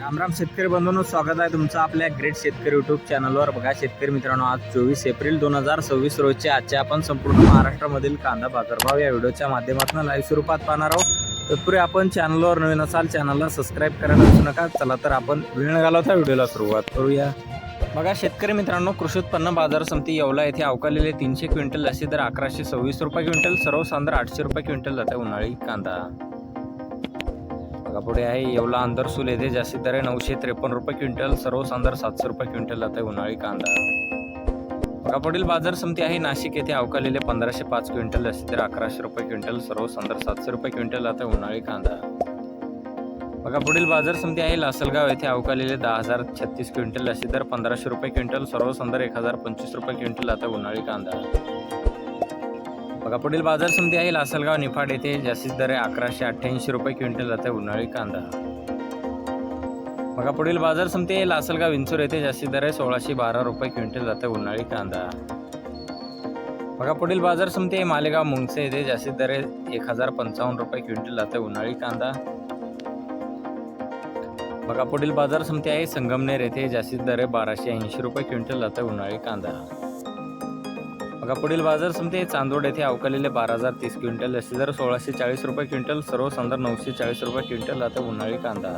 रामराम शेतकरी बंधूंनो, स्वागत आहे तुमचं आपल्या ग्रेट शेतकरी यूट्यूब चॅनलवर। बघा शेतकरी मित्रांनो, आज 24 एप्रिल 2026 रोजचे आजचे आपण संपूर्ण महाराष्ट्रामधील कांदा बाजारभाव या व्हिडिओच्या माध्यमातून लाईव्ह स्वरूपात पाहणार आहोत। तत्पूर्वी आपण चॅनलवर नवीन असाल चॅनलला सबस्क्राईब करायला विसरू नका। चला तर आपण वेळ न घालवता व्हिडिओला सुरुवात करूया। बघा शेतकरी मित्रांनो, कृषी उत्पन्न बाजार समिती येवला येथे अवकालेले 300 क्विंटल जास्ती दर 1126 रुपये क्विंटल, सर्वसाधारण 800 रुपये क्विंटल जाते उन्हाळी कांदा। बघा पुढे आहे येवला अंदरसूल येथे जास्ती दर 953 रुपये क्विंटल, सर्वसाधारण 700 रुपये क्विंटल जाते उन्हाळी कांदा। बघा पुढील बाजार समिती आहे नाशिक येथे अवकालेले 1505 क्विंटल जास्ती दर 1100 रुपये क्विंटल, सर्वसाधारण 700 रुपये क्विंटल जाते उन्हाळी कांदा। बघा पुढील बाजार समिती आहे लासलगाव येथे अवकालेले 10,036 क्विंटल जास्ती दर 1500 रुपये क्विंटल, सर्वसाधारण 1025 रुपये क्विंटल जाते उन्हाळी कांदा। बघा पुढील बाजार समिती आहे लासलगाव निफाड येथे जास्तीत दर 1188 रुपये क्विंटल जाते उन्हाळी कांदा। बघा पुढील बाजार समिती आहे लासलगाव विंचूर येथे जास्तीत दर 1612 रुपये क्विंटल जाते उन्हाळी कांदा। बघा पुढील बाजार समिती आहे मालेगाव मुंगसे येथे जास्तीत दर 1055 रुपये क्विंटल जाते उन्हाळी कांदा। बघा पुढील बाजार समिती आहे संगमनेर येथे जास्तीत दर 1280 रुपये क्विंटल जाते उन्हाळी कांदा। बघा पुढील बाजार समिती आहे चांदोड येथे अवकालेले 12,030 क्विंटल जास्तीत दर 1640 रुपये क्विंटल, सर्वसाधारण 940 रुपये क्विंटल जाते उन्हाळी कांदा।